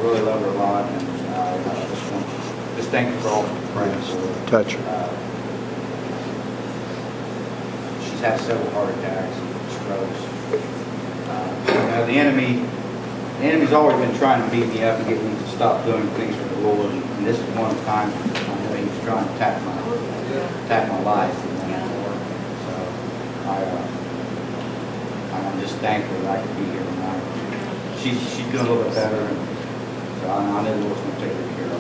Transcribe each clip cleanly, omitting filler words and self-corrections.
really love her a lot, and I just thank you for all the prayers for her. Touch. She's had several heart attacks and strokes. The enemy's always been trying to beat me up and get me to stop doing things for the Lord. And this is one of the times I know he was trying to attack my life. So I'm just thankful that I could be here tonight. She's doing a little bit better, and so I know the Lord's going to take good care of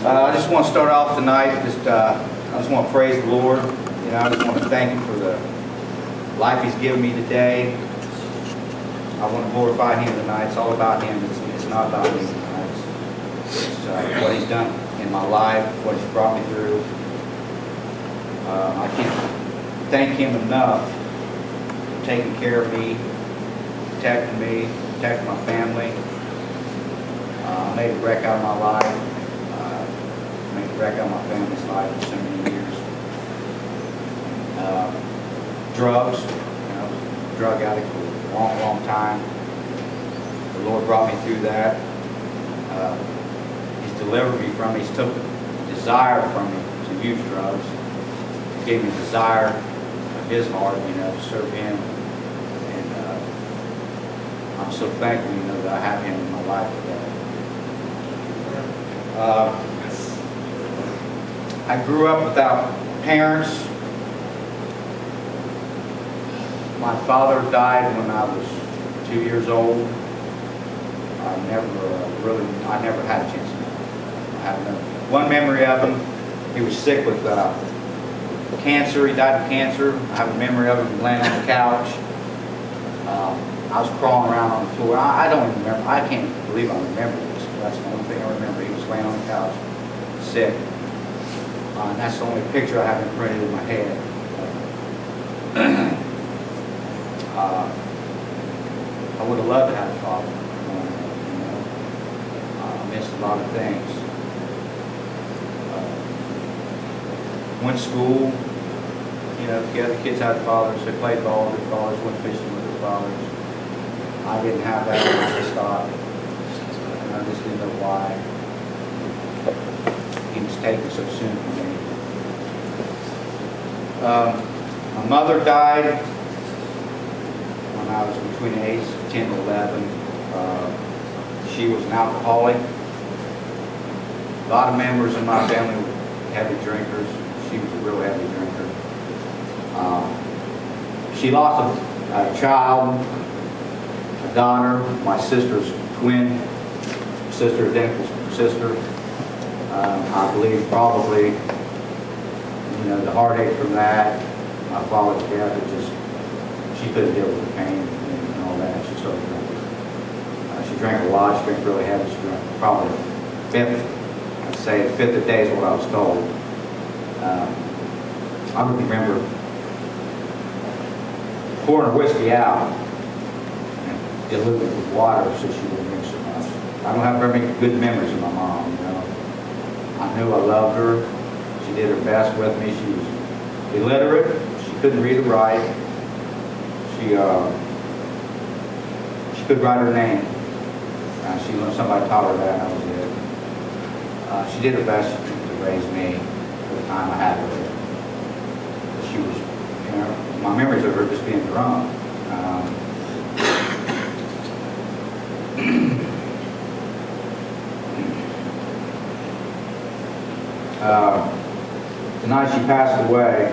her. I just want to start off tonight. I just want to praise the Lord. I just want to thank Him for the life He's given me today. I want to glorify Him tonight. It's all about Him. It's not about me tonight. It's what He's done in my life, what He's brought me through. I can't thank Him enough for taking care of me, protecting me, protecting my family. I made a wreck out of my life. Made a wreck out of my family's life for so many years. Drugs, drug addict for a long, long time. The Lord brought me through that. He's delivered me from it. He's took the desire from me to use drugs. He gave me the desire of His heart, to serve Him. And I'm so thankful, that I have Him in my life today. I grew up without parents. My father died when I was 2 years old. I never had a chance to know. I have one memory of him. He was sick with cancer. He died of cancer. I have a memory of him laying on the couch. I was crawling around on the floor. I don't even remember. I can't believe I remember this. That's the only thing I remember. He was laying on the couch, sick. And that's the only picture I have imprinted in my head. I would have loved to have a father. I missed a lot of things. Went to school. The other kids had fathers. They played ball with their fathers, went fishing with their fathers. I didn't have that. I just thought, and I just didn't know why He was taken so soon from me. My mother died when I was between the ages of 10 and 11. She was an alcoholic. A lot of members in my family were heavy drinkers. She was a real heavy drinker. She lost a child, a daughter, my sister's twin sister, identical sister. I believe probably, the heartache from that, my father's death, she couldn't deal with the pain and all that. She started drinking. She drank a lot. She drank really heavy. She drank probably I'd say a fifth a day is what I was told. I remember pouring her whiskey out and diluting it with water so she wouldn't drink so much. I don't have very many good memories of my mom. I knew I loved her. She did her best with me. She was illiterate. She couldn't read or write. She could write her name. Somebody taught her that, and that was it. She did her best to raise me for the time I had with her. She was, my memories of her just being drunk. The night she passed away,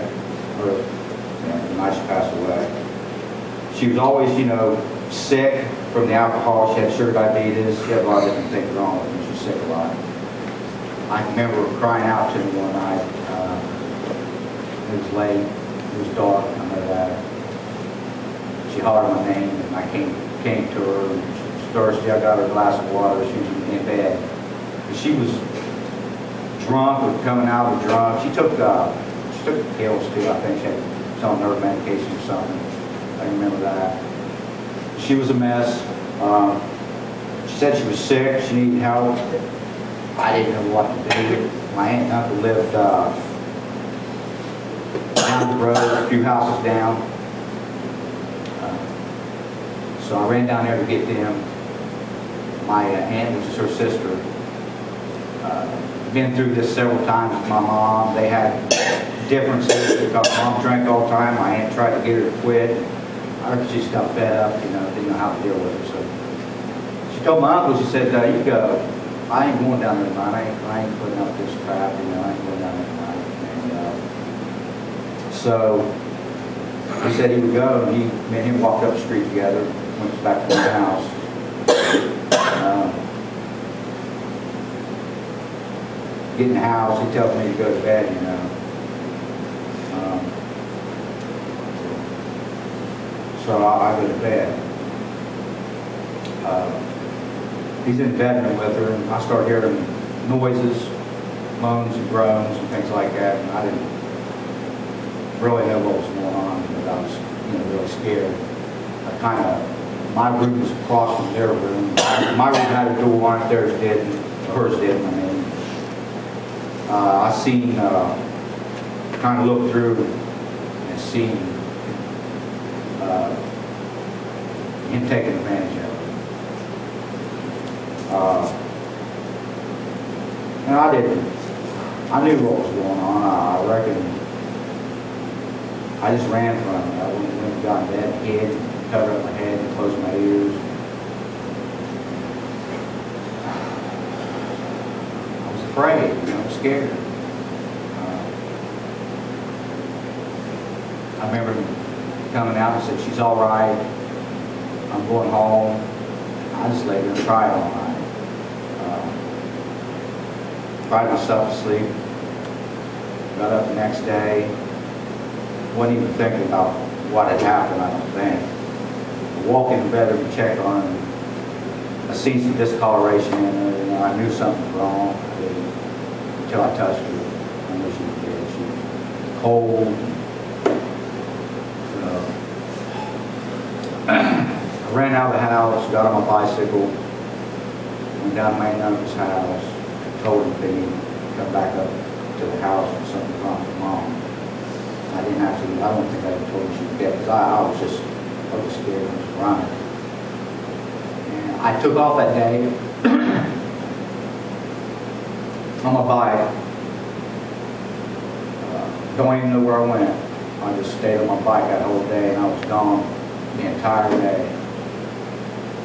she was always, sick from the alcohol. She had sugar diabetes. She had a lot of different things wrong with her. She was sick a lot. I remember her crying out to me one night. It was late. It was dark. I know that. She hollered my name, and I came to her. She was thirsty. I got her a glass of water. She was in bed. And she was drunk, was coming out with drunk. She took pills too. I think she had some nerve medication or something. I remember that. She was a mess. She said she was sick. She needed help. I didn't know what to do. My aunt and uncle lived down the road, a few houses down. So I ran down there to get them. my aunt, which is her sister, been through this several times with my mom. They had differences because mom drank all the time. My aunt tried to get her to quit. I reckon she just got fed up, didn't know how to deal with it. So she told my uncle, she said, you go. I ain't going down there tonight. I ain't putting up this crap, I ain't going down there tonight. And so he said he would go, and me and him walked up the street together, went back to the house. Get in the house, he tells me to go to bed, So I go to bed. He's in bed with her, and I start hearing noises, moans and groans and things like that, and I didn't really know what was going on, but I was, really scared. My room was across from their room. My room had a door on it, theirs didn't, hers didn't, I seen, kind of looked through and seen him taking advantage of it. And I knew what was going on. I reckon I just ran from it. I went and got in bed, hid, covered up my head and closed my ears. I was afraid, scared. I remember him coming out and said, she's all right. I'm going home. I just laid there and cried all night. Cried myself to sleep. Got up the next day. Wasn't even thinking about what had happened, I don't think. I walked in the bedroom and checked on him. I seen some discoloration in her. I knew something was wrong. I didn't, until I touched her. I knew she was dead. She was cold. I ran out of the house, got on my bicycle, went down to my uncle's house, told him to come back up to the house and something wrong with mom. I don't think I ever told her she was dead, because I was scared and was running. And I took off that day on my bike. Don't even know where I went. I just stayed on my bike that whole day, and I was gone the entire day.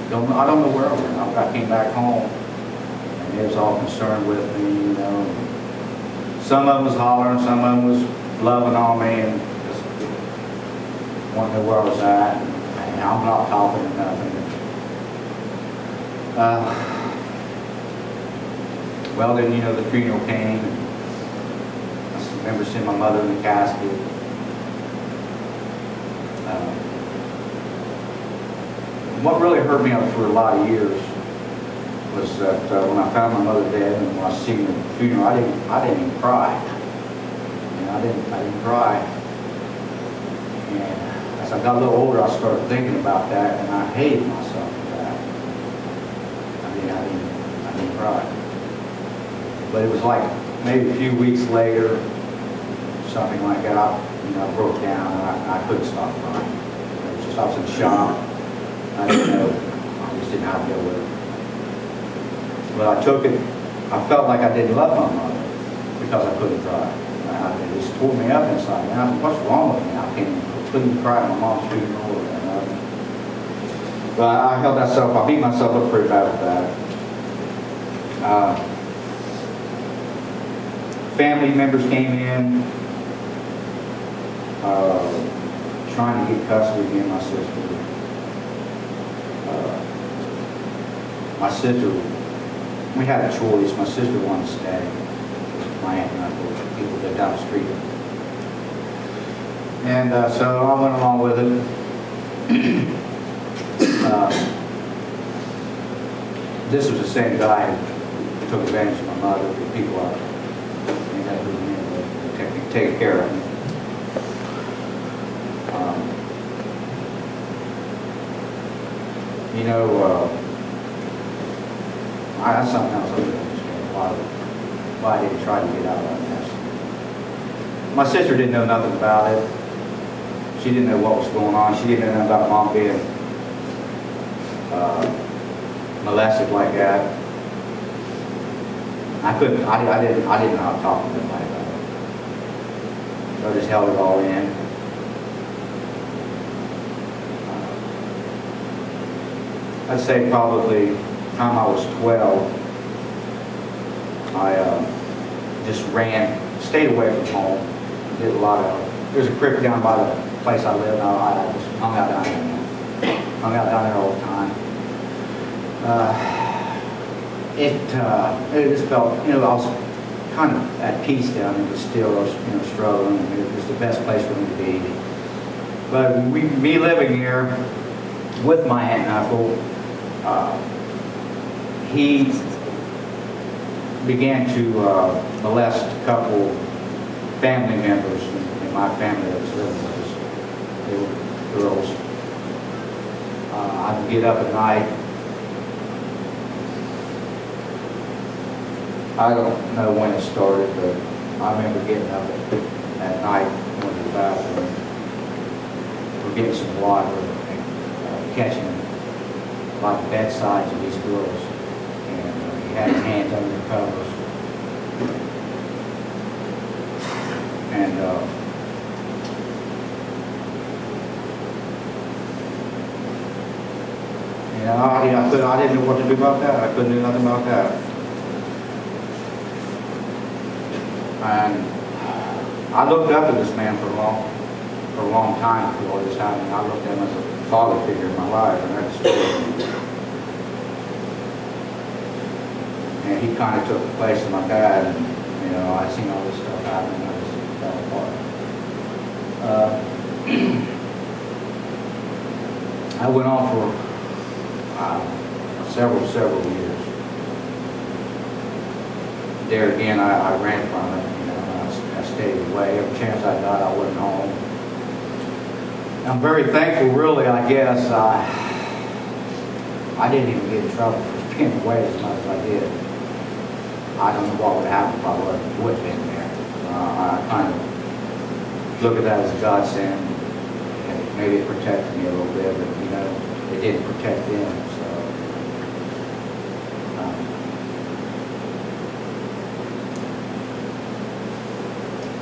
I don't know where I went. I came back home, and they was all concerned with me, Some of them was hollering, some of them was loving on me, and just wanted to know where I was at. And I'm not talking or nothing. Well, then, the funeral came, and I remember seeing my mother in the casket. What really hurt me for a lot of years was that when I found my mother dead, and when I seen the funeral, I didn't even cry. I didn't cry. And as I got a little older, I started thinking about that, and I hated myself for that. I didn't cry. But it was like maybe a few weeks later, something like that, I broke down, and I couldn't stop crying. I was in shock. I didn't know. I just didn't know how to deal with it. But I took it. I felt like I didn't love my mother because I couldn't cry. It just tore me up inside. What's wrong with me? I couldn't cry at my mom's funeral. But I held myself. I beat myself up pretty bad with that. Family members came in, trying to get custody of me and my sister. My sister, we had a choice. My sister wanted to stay. My aunt and uncle, people lived down the street. And so I went along with it. This was the same guy who took advantage of my mother. The people who take care of me. That's something else I really understand. Why I didn't try to get out of that mess. My sister didn't know nothing about it. She didn't know what was going on. She didn't know nothing about mom being molested like that. I didn't know how to talk to anybody about it. So I just held it all in. I'd say probably the time I was 12, I just stayed away from home. Did a lot of, there's a creek down by the place I live now. I just hung out down there. Hung out down there all the time. It just felt, I was kind of at peace down there, but still I was, struggling. It was the best place for me to be. But me living here with my aunt and uncle, he began to molest a couple family members in my family that was living with us. They were girls. I would get up at night. I don't know when it started, but I remember getting up at night, going to the bathroom, or getting some water, and catching like the bedsides of these girls. And he had his hands under the covers. And I didn't know what to do about that. I couldn't do nothing about that. And I looked up to this man for a long time before all this happened. I looked at him as a father figure in my life, and that's and he kind of took the place of my dad. And I seen all this stuff happen, and I just fell apart. I went on for several years. There again, I ran from it. I stayed away. Every chance I got, I wasn't home. I'm very thankful, really, I guess. I didn't even get in trouble for being away as much as I did. I don't know what would happen if I would have been there. I kind of look at that as a godsend. Maybe it protected me a little bit, but it didn't protect them. So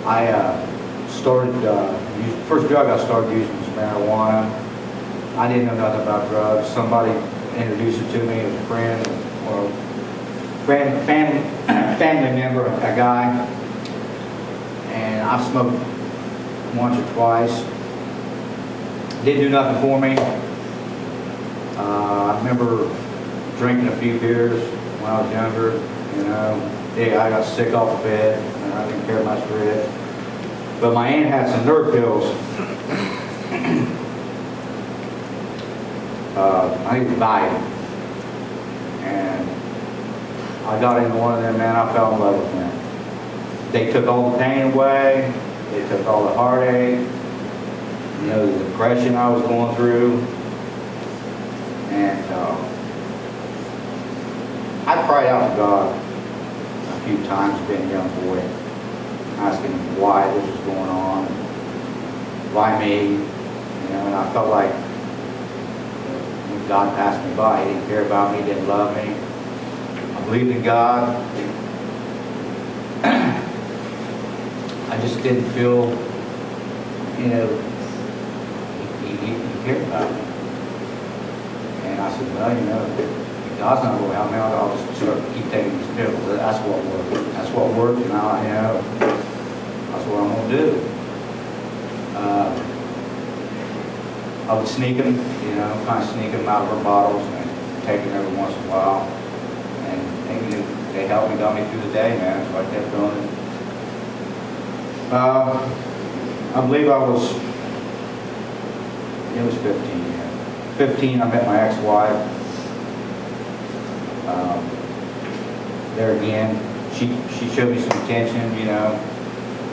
I started first drug I started using was marijuana. I didn't know nothing about drugs. Somebody introduced it to me as a friend or family member, a guy, and I've smoked once or twice. Didn't do nothing for me. I remember drinking a few beers when I was younger. Yeah, I got sick off the bed, and I didn't care much for it. But my aunt had some nerve pills. I need to buy them. And I got into one of them, man. I fell in love with them. They took all the pain away. They took all the heartache. The depression I was going through. And I cried out to God a few times being a young boy, asking why this was going on, why me, and I felt like when God passed me by, He didn't care about me, He didn't love me. I believed in God. I just didn't feel, He cared about me. And I said, well, if God's not going to help me, I'll just keep taking these pills. That's what worked. That's what worked, and that's what I'm going to do. I would sneak them, kind of sneak them out of her bottles and take them every once in a while. And they helped me, got me through the day, man. So I kept doing it. I believe it was 15, yeah. 15, I met my ex-wife. There again, she showed me some attention,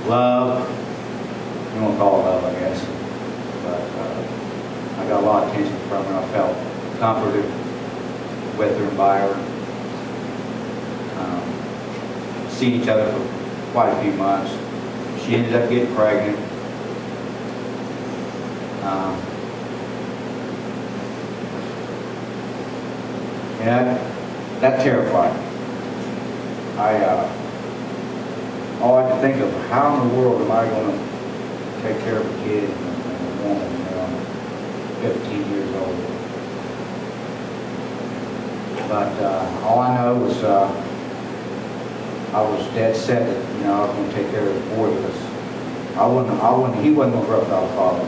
love. You won't call it love, I guess. But I got a lot of attention from her. I felt comforted with her and by her. Seen each other for quite a few months. She ended up getting pregnant. And that terrified me. All I could think of, how in the world am I going to take care of a kid and a woman, you know, I'm 15 years old. But all I know was I was dead set that, you know, I was going to take care of the boy because he wasn't going to grow up without a father.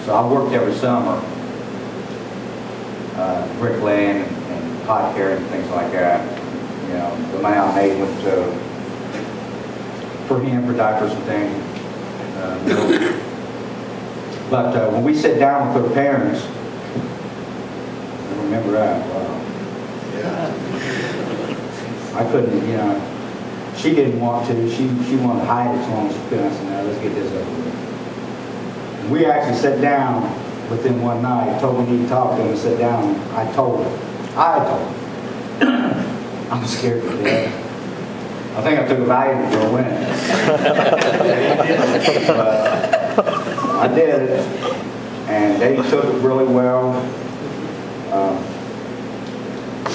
So I worked every summer, bricklaying and pot carrying and things like that. You know, the money I made went for him, for diapers and things. But when we sit down with their parents, I remember that. Wow. Yeah. I couldn't, you know, she didn't want to. She wanted to hide it as long as she could. I said, no, let's get this over with. And we actually sat down within one night, told me to talk to him, and sat down. I told her. I'm scared to death. I think I took a Valium for a win. But I did, and they took it really well.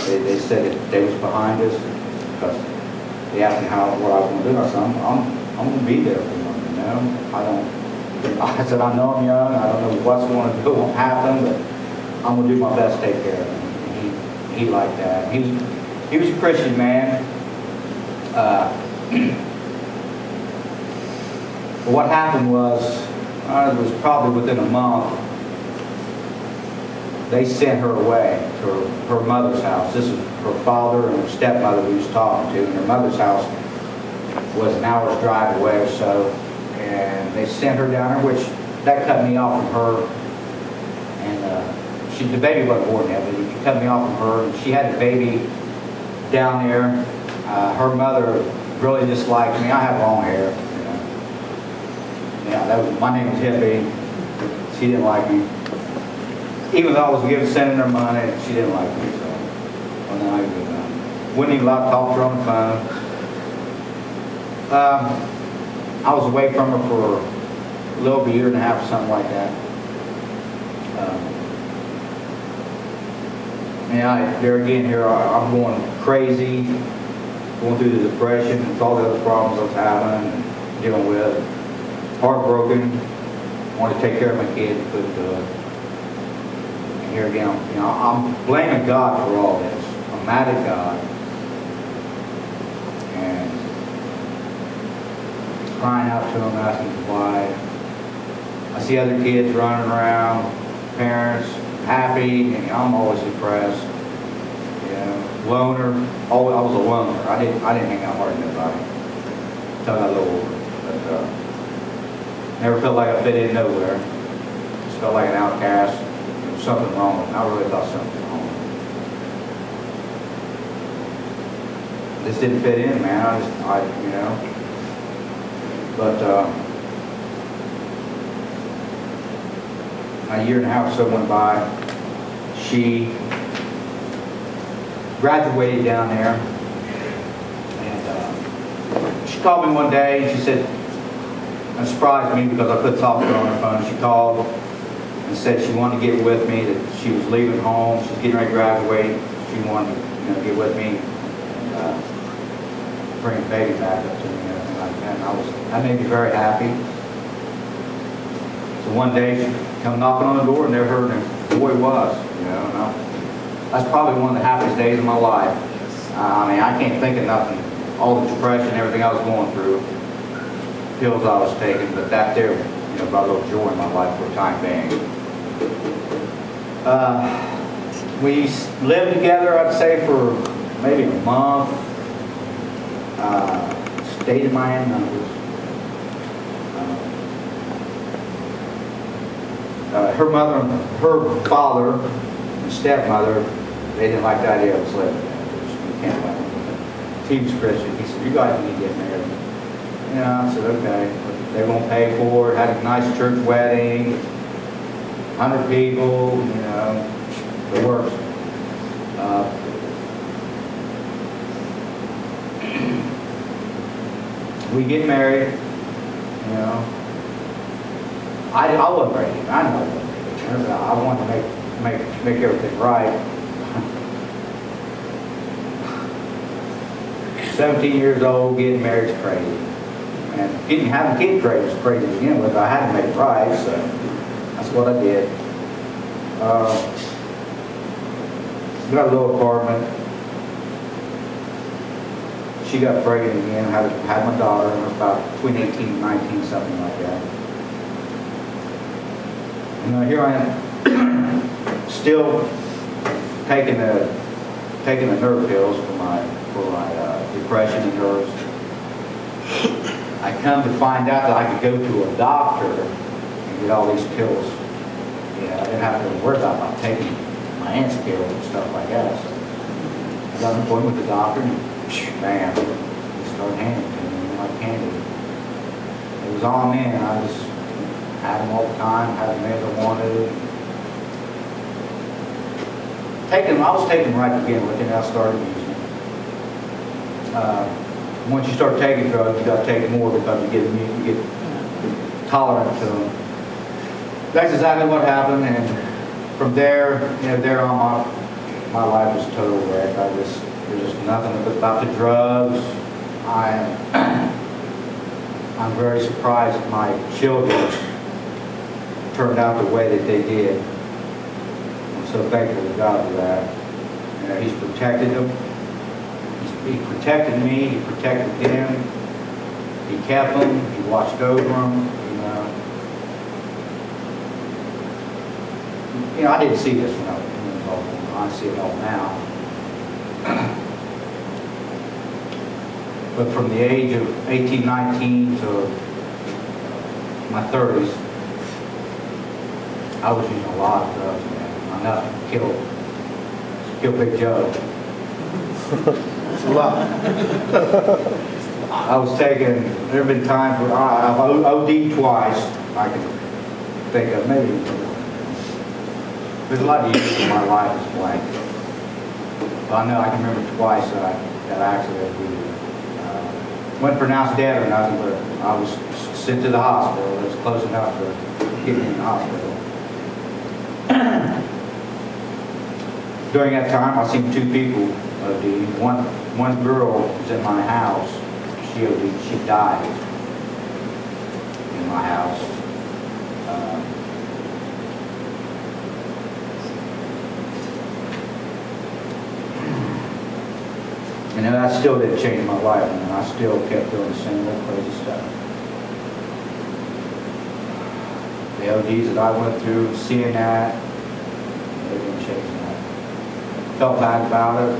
They said that they was behind us because they asked me what I was going to do. I said, I'm going to be there for them, you know. I said, I know I'm young. I don't know what's going to do, won't happen, but I'm going to do my best to take care of him. And he liked that. He was a Christian man. But what happened was, it was probably within a month, they sent her away to her mother's house. This is her father and her stepmother who was talking to, and her mother's house was an hour's drive away or so. And they sent her down there, which that cut me off from her. And the baby wasn't born yet, but it cut me off from her. And she had the baby down there. Her mother really disliked me. I have long hair. You know. Yeah, my name was Hippie. She didn't like me. Even though I was sending her money, she didn't like me. So, well, no, I wouldn't even allow to talk to her on the phone. I was away from her for a little over a year and a half or something like that. There again, here I'm going crazy, going through the depression and all the other problems I was having and dealing with. Heartbroken, wanted to take care of my kids, couldn't do it. And here again, I'm blaming God for all this. I'm mad at God. And crying out to him, asking why. I see other kids running around, parents happy, and I'm always depressed. You know, loner. I was a loner. I didn't hang out hard with nobody until I got a little older. But never felt like I fit in nowhere. Just felt like an outcast. There was something wrong with me. I really thought something was wrong. This didn't fit in, man. You know. But a year and a half or so went by. She graduated down there, and she called me one day and she said, it surprised me because I couldn't talk to her on her phone. She called and said she wanted to get with me, that she was leaving home, she was getting ready to graduate, she wanted to get with me and bring the baby back up to me and everything like that. And that made me very happy. So one day she come knocking on the door and there her boy was, you know. And that's probably one of the happiest days of my life. I mean, I can't think of nothing. All the depression, everything I was going through, pills I was taking, but that there, brought a little joy in my life for the time being. We lived together, I'd say, for maybe a month. Stayed in Miami numbers. Her mother, her father, and stepmother, they didn't like the idea of us living together. We can't let them. He was Christian. He said, "You guys need to get married." I said, "Okay." They're going to pay for it. Had a nice church wedding, 100 people, the works. We get married, I wasn't ready. I know I wasn't ready. I wanted to make make everything right. 17 years old, getting married is crazy. And having kids crazy was crazy to begin with. I had to make it right, so that's what I did. Got a little apartment. She got pregnant again, had my daughter, and was about between 18 and 19, something like that. And here I am, still taking the nerve pills for my depression and nerves. I come to find out that I could go to a doctor and get all these pills. Yeah, I didn't have to worry about taking my aunt's pills and stuff like that. So I got an appointment with the doctor, and bam, he started handing it to me like candy. It was all in. I just had them all the time, had them as I wanted. I was taking them right to begin with, and I started using them. Once you start taking drugs, you got to take more because you get tolerant to them. That's exactly what happened, and from there, there on, my life was a total wreck. There's just nothing about the drugs. I'm very surprised that my children turned out the way that they did. I'm so thankful to God for that. He's protected them. He protected me. He protected them. He kept them. He watched over them. I didn't see this when I was involved. I see it all now. But from the age of 18, 19 to my 30s, I was using a lot of drugs, man. Enough to kill Big Joe. It's a lot. I was taking, there have been times where I've OD'd twice. I can think of maybe. There's a lot of years in my life is blank. But I know I can remember twice that I actually OD'd. Wasn't pronounced dead or nothing, but I was sent to the hospital. It was close enough to get me in the hospital. During that time, I seen two people OD. One girl was in my house. She OD'd. She died in my house. And that still didn't change my life, and I still kept doing the same old crazy stuff. The ODs that I went through, seeing that, they didn't change that. Felt bad about it,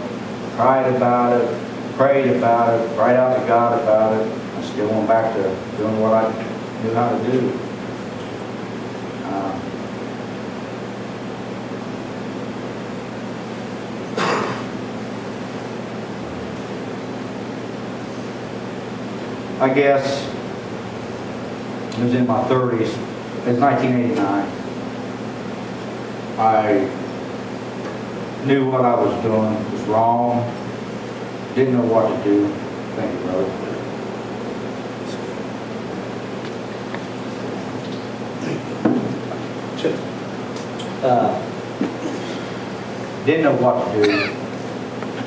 cried about it, prayed about it, cried out to God about it. I still went back to doing what I knew how to do. I guess it was in my 30s. It was 1989. I knew what I was doing was wrong. Didn't know what to do. Thank you, brother. Didn't know what to do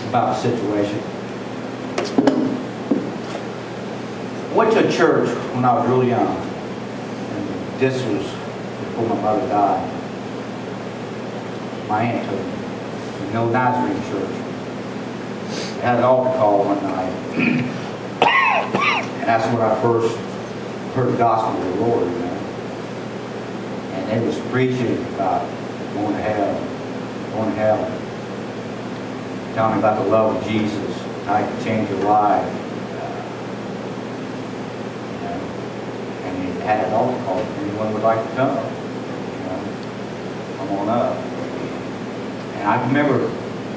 about the situation. Went to a church when I was really young, and this was before my mother died. My aunt took me to no Nazarene church. They had an altar call one night, and that's when I first heard the gospel of the Lord. And they was preaching about going to hell, telling me about the love of Jesus, how He can change your life. Had an altar call if anyone would like to come. Come on up. And I remember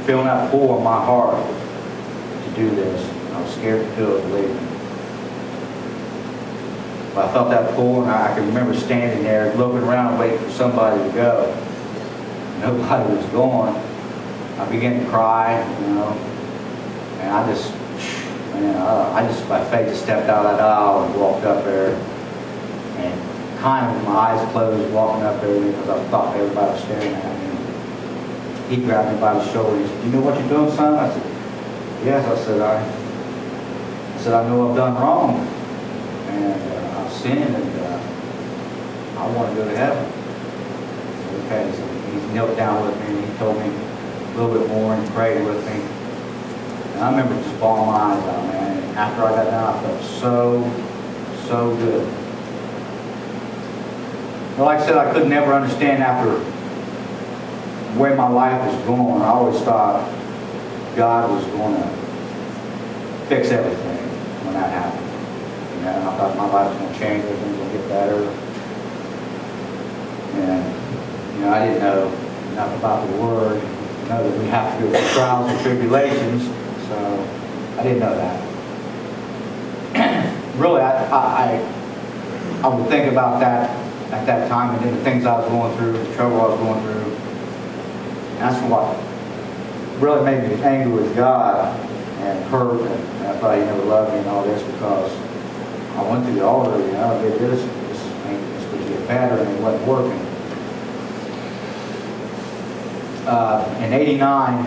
feeling that pull on my heart to do this. I was scared to do it, believe me. But I felt that pull, and I can remember standing there looking around waiting for somebody to go. Nobody was going. I began to cry, and I just by faith stepped out of that aisle and walked up there. And kind of with my eyes closed, walking up there because I thought everybody was staring at me. he grabbed me by the shoulder and he said, "You know what you're doing, son?" I said, "Yes." I said, "I know I've done wrong, and I've sinned, and I want to go to heaven." Okay, so he knelt down with me and he told me a little bit more and prayed with me. And I remember just bawling my eyes out, man. And after I got down, I felt so good. Well, like I said, I could never understand after the way my life was going. I always thought God was going to fix everything when that happened. You know, I thought my life was going to change, everything was going to get better. And, you know, I didn't know enough about the Word. I know that we have to go through trials and tribulations, so I didn't know that. Really, I would think about that at that time, and then the things I was going through, the trouble I was going through. And that's what really made me angry with God and hurt, and I thought He never loved me and all this, because I went through the altar, you know, I did this would get better, and it wasn't working. In '89, I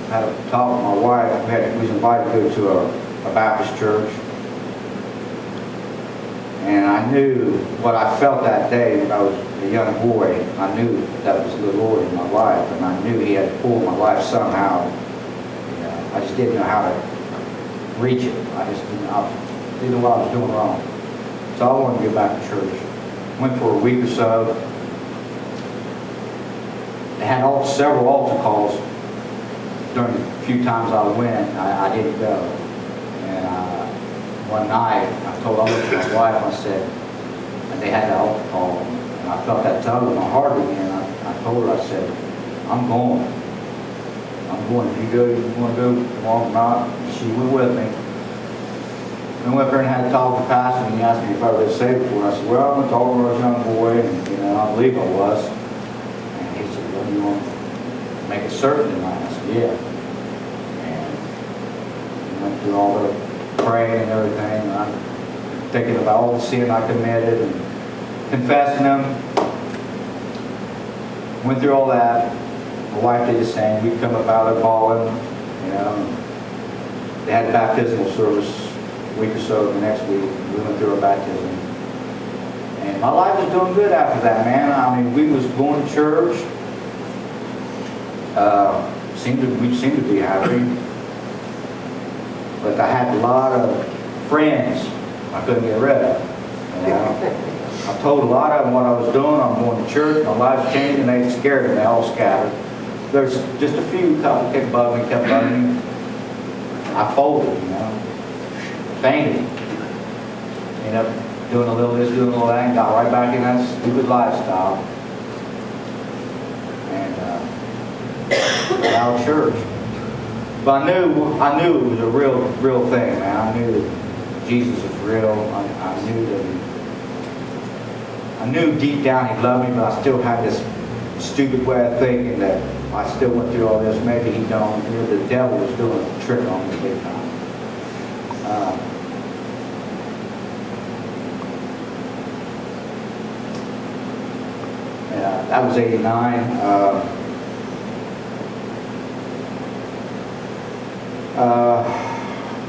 had a talk with my wife. We was invited to go to a Baptist church. And I knew what I felt that day when I was a young boy. I knew that was the Lord in my life, and I knew He had pulled my life somehow. You know, I just didn't know how to reach it. I didn't know what I was doing wrong. So I wanted to go back to church. Went for a week or so. They had several altar calls during the few times I went. I didn't go. And one night, I looked at my wife and I said, and they had that altar call, and I felt that tug in my heart again. I told her, I said, I'm going. If you want to go, come on or not. And she went with me. And I went up there and had a talk with the pastor, and he asked me if I was saved before. I said, well, I went to all when I was a young boy, and you know, I believe I was. And he said, well, do you want to make it certain tonight? I said, yeah. And we went through all the praying and everything, and I'm thinking about all the sin I committed and confessing them. Went through all that. My wife did the same. We'd come up out of bawling, you know. They had a baptismal service a week or so the next week. We went through our baptism. And my life was doing good after that, man. I mean, we was going to church. We seemed to be happy. But I had a lot of friends I couldn't get rid of. You know? I told a lot of them what I was doing. I'm going to church. My life's changing. They scared me. They all scattered. There's just a few couple kept bugging me. I folded, you know. Fainted. Ended up doing a little this, doing a little that, and got right back in that stupid lifestyle. And got out of church. But I knew it was a real thing, man. I knew that Jesus was real. I knew deep down He loved me, but I still had this stupid way of thinking that I still went through all this. Maybe He don't. You know, the devil was doing a trick on me big time. Yeah, that was '89.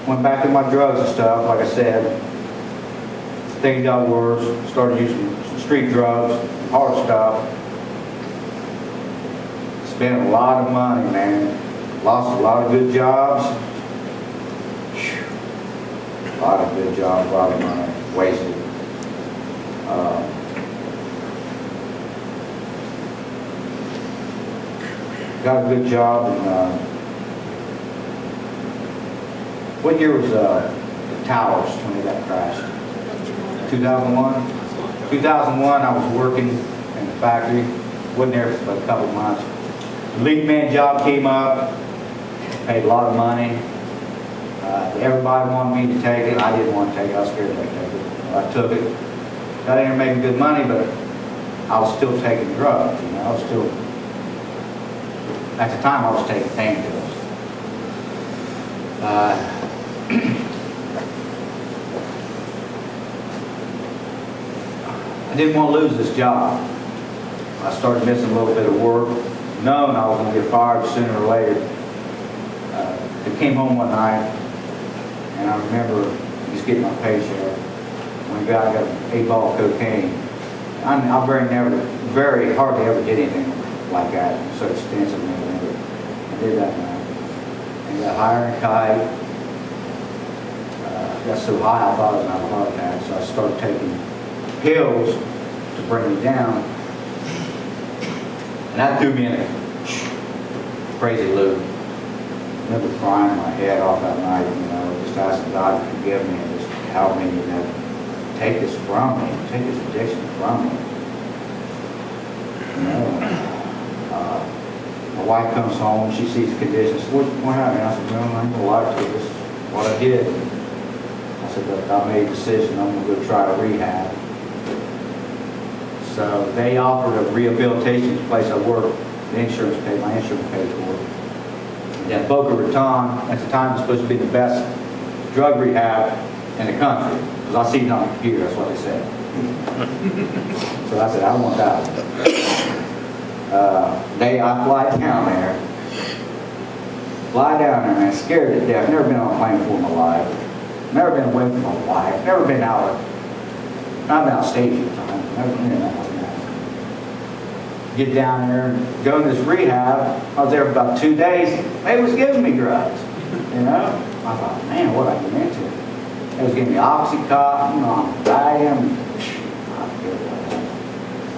Went back to my drugs and stuff, like I said. Things got worse. Started using street drugs, hard stuff. Spent a lot of money, man. Lost a lot of good jobs. A lot of good jobs, a lot of money wasted. Got a good job and what year was the towers when they got crashed? 2001? 2001, I was working in the factory. Wasn't there for a couple of months. The lead man job came up. Paid a lot of money. Everybody wanted me to take it. I didn't want to take it. I was scared to take it. I took it. Got in there making good money, but I was still taking drugs. You know, I was still. At the time, I was taking painkillers. I didn't want to lose this job. I started missing a little bit of work, known I was going to get fired sooner or later. I came home one night, and I remember just getting my paycheck. When I got 8 ball of cocaine. I very hardly ever did anything like that so extensively. I did that night. And got higher and kite. Got so high I thought I was going to have a heart attack, so I started taking pills to bring me down. And that threw me in a crazy loop. I remember crying my head off that night, just asking God to forgive me and just help me and take this from me, take this addiction from me. My wife comes home, she sees the conditions. What happened? I said, well, I ain't gonna lie to you, this is what I did. I said, look, I made a decision, I'm gonna go try to rehab. So they offered a rehabilitation place I worked. My insurance paid for it. And Boca Raton, at the time, was supposed to be the best drug rehab in the country. Because I seen it on the computer, that's what they said. So I said, I want that one. I fly down there, man, scared to death. Never been on a plane before in my life. Never been away from my wife. Never been out. I've been out state a few times. Never been out like that. Get down there and go to this rehab. I was there for about 2 days. They was giving me drugs, I thought, man, what I get into? They was giving me Oxycontin, Valium.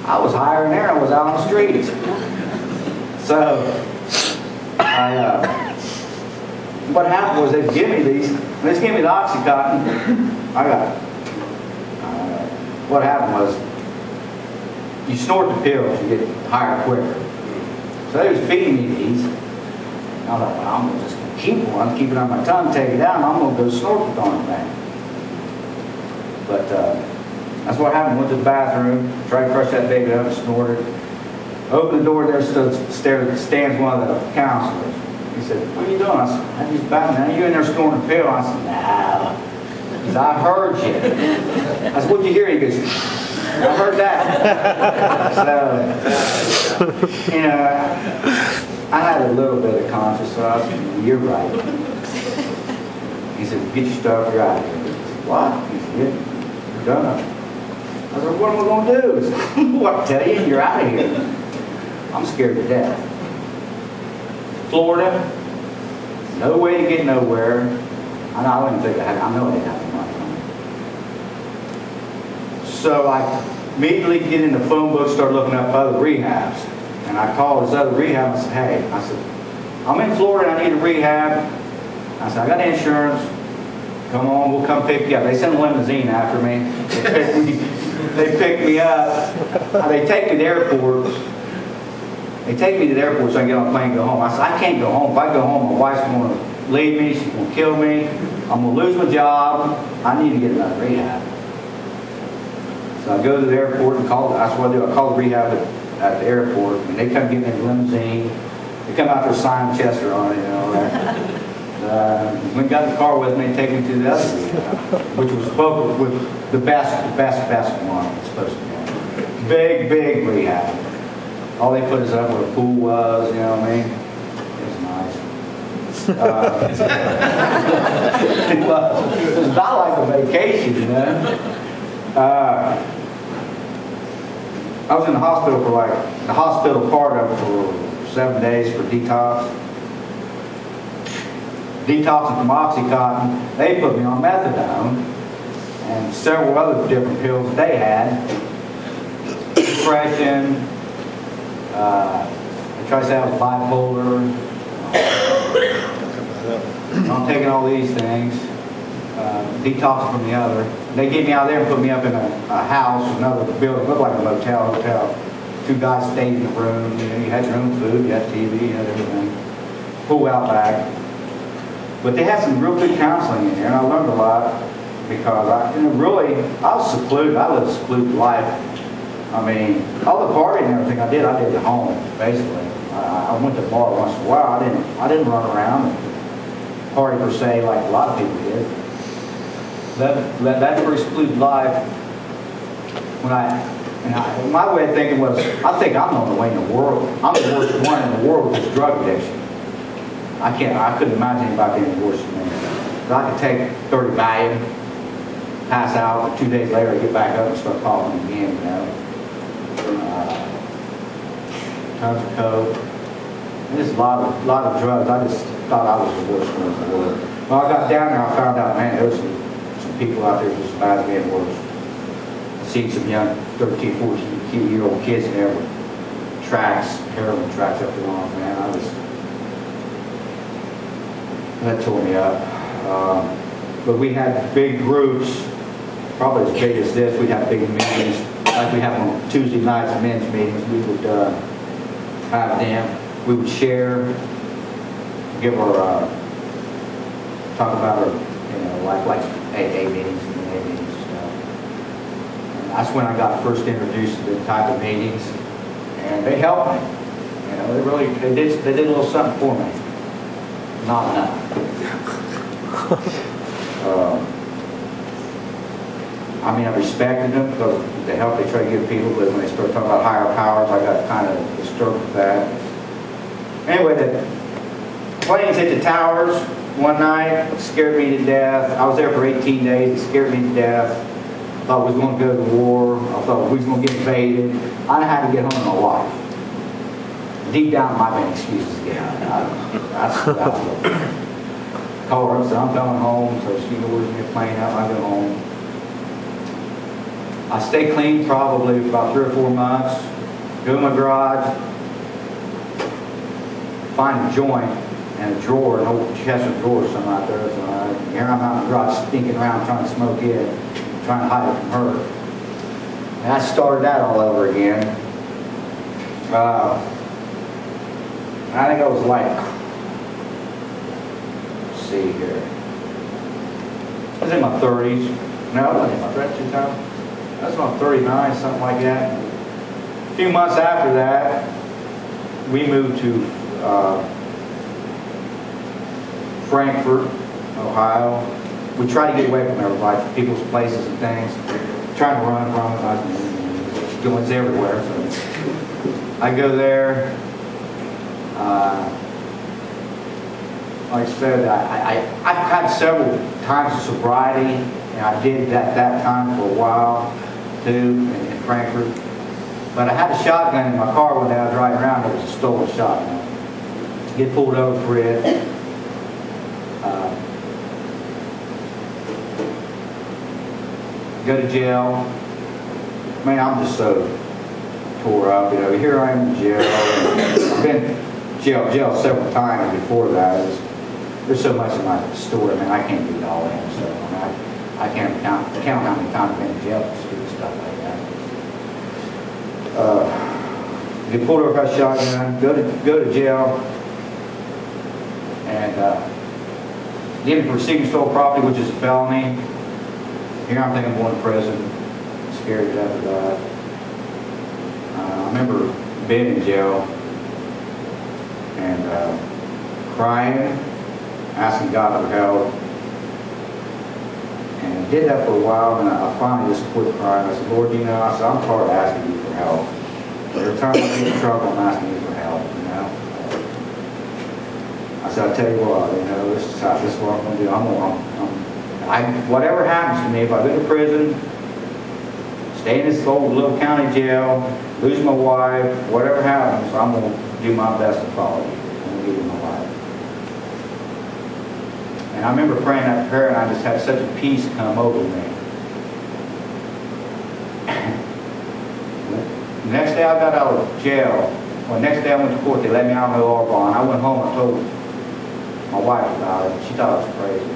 I was higher than there. I was out on the streets. So, what happened was they'd give me these. They just gave me the Oxycontin. What happened was, you snort the pills, you get higher quicker. So they was feeding me these. And I thought, well, I'm just going to keep one, keep it on my tongue, take it out, and I'm going to go snort the darn thing. But that's what happened. Went to the bathroom, tried to crush that baby up, snorted. Opened the door, there stands one of the counselors. He said, what are you doing? I said, I just bathroom. Now you in there snorting a pill? I said, no. He said, I heard you. I said, what'd you hear? He goes, I heard that. So, I had a little bit of conscience, so I said, you're right. He said, get your stuff, you're out of here. I said, what? He said, you're done. I said, what am I going to do? He said, what, tell you? You're out of here. I'm scared to death. Florida, no way to get nowhere. I know I didn't have the money. So I immediately get in the phone book, start looking up other rehabs. And I called this other rehab and said, hey, I'm in Florida, I need a rehab. I said, I got insurance. Come on, we'll come pick you up. They sent a limousine after me. They pick me up. They take me to the airport. They take me to the airport so I can get on a plane and go home. I said, I can't go home. If I go home, my wife's going to leave me. She's going to kill me. I'm going to lose my job. I need to get another rehab. So I go to the airport and call. That's what I do. I call the rehab at the airport, and they come get me in the limousine. They come out there signing Chester on it, we got in the car with me and take me to the other rehab, which was spoken with the best one. It's supposed to be big rehab. All they put us up where the pool was, you know what I mean? It was nice. It was not like a vacation, I was in the hospital for the hospital part of it for 7 days for detox. Detoxing from Oxycontin, they put me on methadone and several other different pills that they had. Depression. They tried to say I was bipolar. I'm taking all these things. Detoxing from the other. They get me out there and put me up in a house, another building, looked like a hotel. 2 guys stayed in the room. You had your own food, you had TV, you had everything. Pool out back. But they had some real good counseling in there, and I learned a lot because I was secluded. I lived a secluded life. I mean, all the partying and everything I did at home, basically. I went to the bar once in a while. I didn't run around and party per se like a lot of people did. That very secluded life, when I And my way of thinking was, I think I'm the only way in the world. I'm the worst one in the world with this drug addiction. I couldn't imagine anybody being worse than me. 'Cause I could take 30 Valium, pass out, and 2 days later I get back up and start coughing again, you know. Tons of coke. And just a lot of drugs. I just thought I was the worst one in the world. When I got down there, I found out, man, there was some people out there just as bad as me and worse. I seen some young 13, 14-year-old kids in there with tracks, heroin tracks up their arms, man. That tore me up. But we had big groups, probably as big as this. We'd have big meetings, like we have on Tuesday nights, men's meetings. We would have them. We would share, give our, talk about our, you know, like AA meetings and AA meetings and stuff. And that's when I got first introduced to the type of meetings, and they helped me. You know, they did a little something for me. Not enough. I mean, I respected them because of the help they try to give people, but when they start talking about higher powers, I got kind of disturbed with that. Anyway, the planes hit the towers one night. It scared me to death. I was there for 18 days. It scared me to death. I thought we was going to go to war. I thought we was going to get invaded. I had to get home to my wife. Deep down, my main excuses again. That's what call her and said, I'm coming home, so she orders me a plane out, I go home. I stay clean probably for about 3 or 4 months. Go in my garage, find a joint and a drawer, an old chest of drawers something out there. So here I'm out in the garage stinking around trying to smoke it, trying to hide it from her. And I started that all over again. I think I was like, let's see here. I was in my 30s. No, I wasn't in my 30s. I was about 39, something like that. A few months after that, we moved to Frankfort, Ohio. We tried to get away from everybody, people's places and things. Trying to run from it. Going everywhere. So I go there. Like I said, I've had several times of sobriety, and I did that time for a while too in Frankfurt. But I had a shotgun in my car one day. I was riding around. It was a stolen shotgun. Get pulled over for it. Go to jail. Man, I'm just so tore up. You know, here I am in jail. I've been jail several times before that. There's so much in my story, man, I can't do it all in. So I can't count how many times I've been in jail for stupid stuff like that. Get pulled over by a shotgun, go to jail, and get him for receiving stolen property, which is a felony. Here I'm thinking I'm going to prison. Scared to death of that. I remember being in jail and crying, asking God for help. And I did that for a while, and I finally just quit crying. I said, Lord, you know, I said, I'm tired of asking you for help. Every time I get in trouble, I'm asking you for help, you know. I said, I tell you what, you know, this is what I'm going to do. Whatever happens to me, if I go to prison, stay in this old little county jail, lose my wife, whatever happens, I'm going to do my best to follow you. I'm going to give you my life. And I remember praying that prayer, and I just had such a peace come over me. The next day I got out of jail, well, the next day I went to court, they let me out of my law bond. I went home and told my wife about it. She thought I was crazy.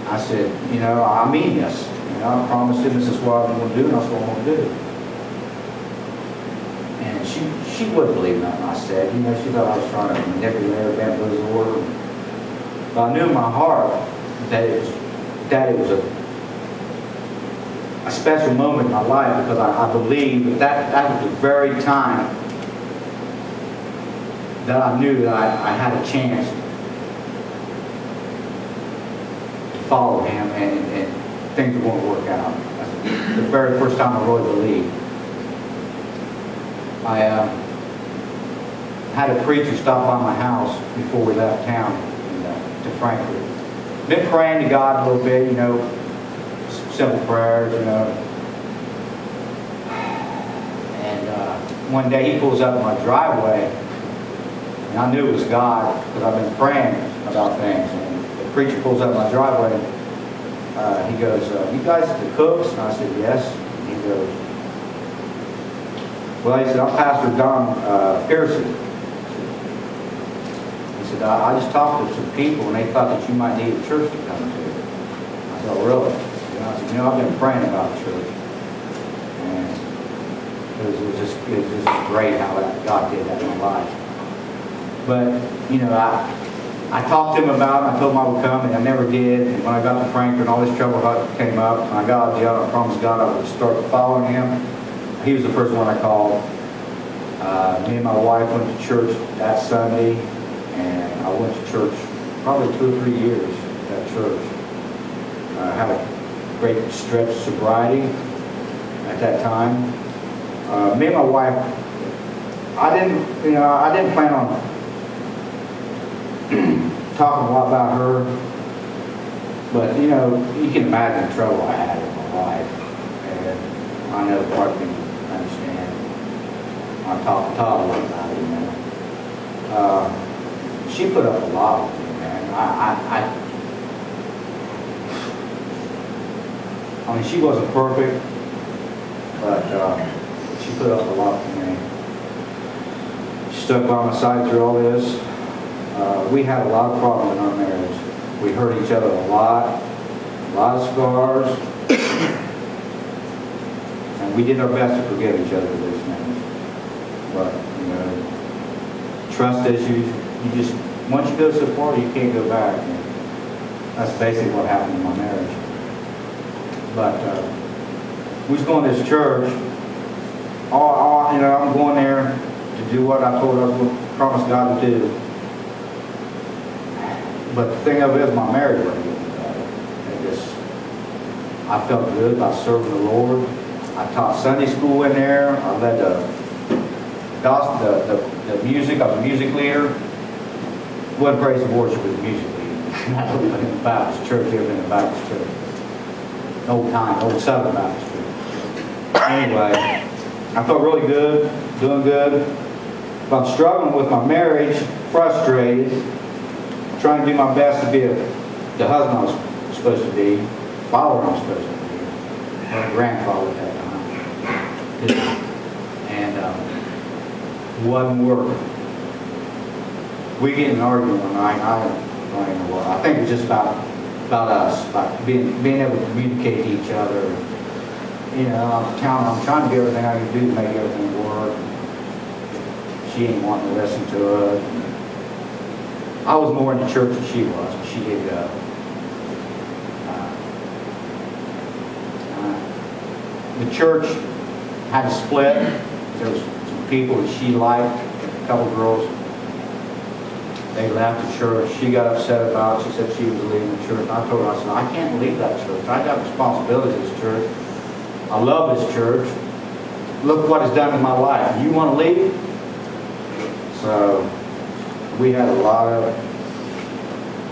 I said, you know, I mean this. You know, I promised him this is what I'm going to do, and that's what I'm going to do. And she wouldn't believe nothing I said. You know, she thought I was trying to manipulate her, bamboozle her. But I knew in my heart that it was a special moment in my life, because I believed that was the very time that I knew that I had a chance to follow him, and things were going to work out. That's the very first time I really believed. I had a preacher stop by my house before we left town to Frankfurt. Been praying to God a little bit, you know, simple prayers, you know. And one day he pulls up in my driveway, and I knew it was God because I've been praying about things. And the preacher pulls up in my driveway, and he goes, "You guys the cooks?" And I said, "Yes." And he goes, "Well," he said, "I'm Pastor Don Pearson." He said, I just talked to some people, and they thought that you might need a church to come to. I said, "Oh, really?" And I said, "You know, I've been praying about church." And it was just great how God did that in my life. But, you know, I talked to him about it, I told him I would come, and I never did. And when I got to Frankfurt and all this trouble came up, and I got out of jail, I promised God I would start following him. He was the first one I called. Me and my wife went to church that Sunday, and I went to church probably 2 or 3 years at that church. I had a great stretch of sobriety at that time. Me and my wife, I didn't plan on talking a lot about her, but you know, you can imagine the trouble I had in my life, and I know part of me understand. I talk a lot about it, you know. She put up a lot with me, man. I mean, she wasn't perfect, but she put up a lot for me. She stuck by my side through all this. We had a lot of problems in our marriage. We hurt each other a lot of scars, and we did our best to forgive each other for those things. But, you know, trust issues, you just, once you go so far, you can't go back. And that's basically what happened in my marriage. But we was going to this church. You know, I'm going there to do what I told I was going to promise God to do. But the thing of it is, my marriage wasn't getting better. I felt good about serving the Lord. I taught Sunday school in there. I led the music. I was a music leader. Wasn't praise and worship, was a music leader. I was in the Baptist church. Here in the Baptist church, old Southern Baptist church. Anyway, I felt really good, doing good. But I'm struggling with my marriage, frustrated. Trying to do my best to be the husband I was supposed to be, father I was supposed to be, or grandfather at that time. And wasn't working. We get in an argument one night. I don't even know what. I think it was just about us, about being able to communicate to each other. You know, I'm trying to do everything I can do to make everything work. She ain't wanting to listen to it. I was more in the church than she was, but she did go. The church had a split. There was some people that she liked, a couple girls. They left the church. She got upset about it. She said she was leaving the church. And I told her, I said, I can't leave that church. I got responsibilities in this church. I love this church. Look what it's done in my life. You want to leave? So we had a lot of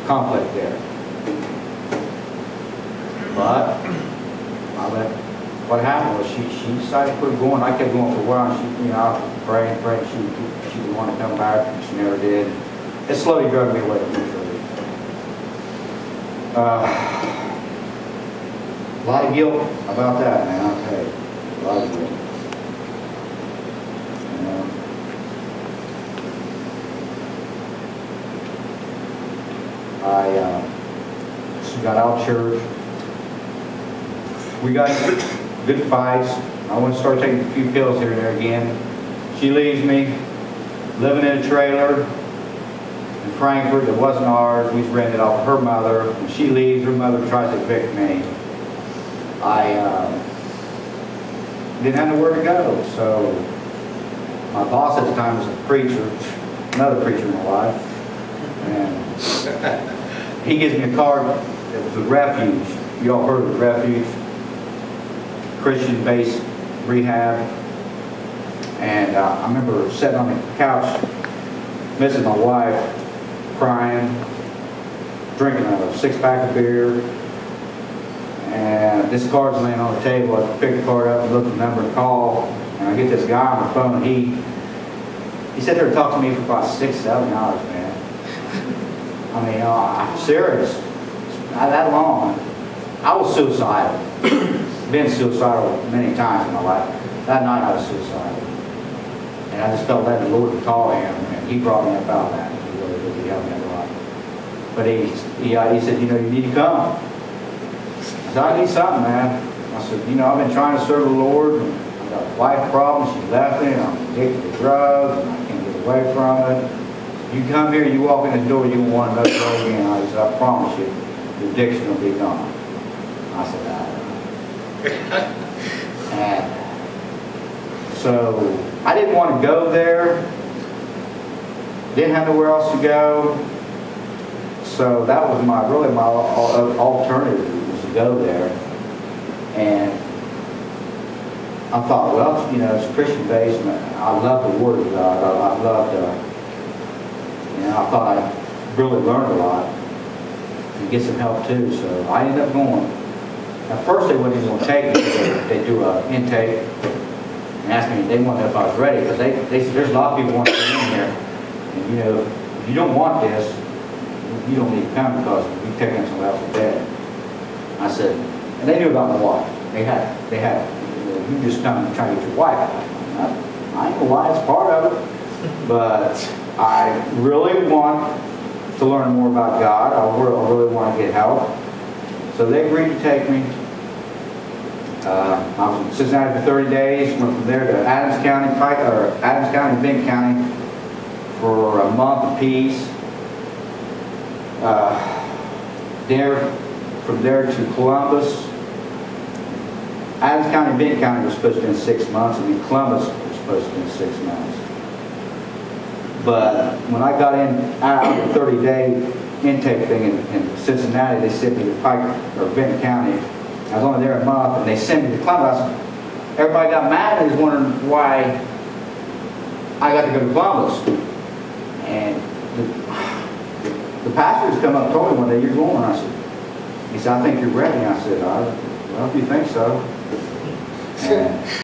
conflict there. But what happened was she decided to quit going. I kept going for a while. And she, you know, I was praying. She would want to come back, and she never did. It slowly drove me away from the church. A lot of guilt about that, man. I'll tell you, a lot of guilt. She got out of church. We got good fights. I went to start taking a few pills here and there again. She leaves me, living in a trailer in Frankfurt that wasn't ours. We rented off of her mother. When she leaves, her mother tries to evict me. I didn't have nowhere to go, so my boss at the time was a preacher, another preacher in my life, and he gives me a card. It was a refuge. You all heard of the refuge? Christian-based rehab. And I remember sitting on the couch, missing my wife, crying, drinking a 6-pack of beer. And this card's laying on the table. I pick the card up and look at the number and call. And I get this guy on the phone. And he sat there and talked to me for about 6-7 hours, man. I mean, I'm serious. Not that long. I was suicidal. Been suicidal many times in my life. That night I was suicidal. And I just felt led the Lord to call him. And he brought me up out of that. He really did. He helped me a lot. But he said, you know, you need to come. I said, I need something, man. I said, you know, I've been trying to serve the Lord. And I've got a wife problem. She left me. And I'm addicted to drugs. And I can't get away from it. You come here, you walk in the door, you won't want to go again. I said, I promise you, the addiction will be gone. I said, and so I didn't want to go there. Didn't have nowhere else to go. So that was really my alternative, was to go there. And I thought, well, you know, it's Christian-based, and I love the Word of God. I loved, you know, I thought I'd really learned a lot and get some help too. So I ended up going. At first they weren't even going to take me. They do an intake and asked me, they wanted to know if I was ready, because they said there's a lot of people want to get in here. And you know, if you don't want this, you don't need to come, because you take in someone else's bed. I said, and they knew about my wife. They had, you know, you just come and try to get your wife. I ain't gonna lie, it's part of it. But I really want to learn more about God. I really want to get help. So they agreed to take me. I was in Cincinnati for 30 days. Went from there to Adams County, Benton County for a month apiece. From there to Columbus. Adams County and Benton County was supposed to be in 6 months, and then Columbus was supposed to be in 6 months. But when I got out of the 30-day intake thing in Cincinnati, they sent me to Benton County. I was only there a month, and they sent me to Columbus. Everybody got mad and was wondering why I got to go to Columbus. And the pastor come up and told me one day, you're going. I said, he said, I think you're ready. I said, well, if you think so. And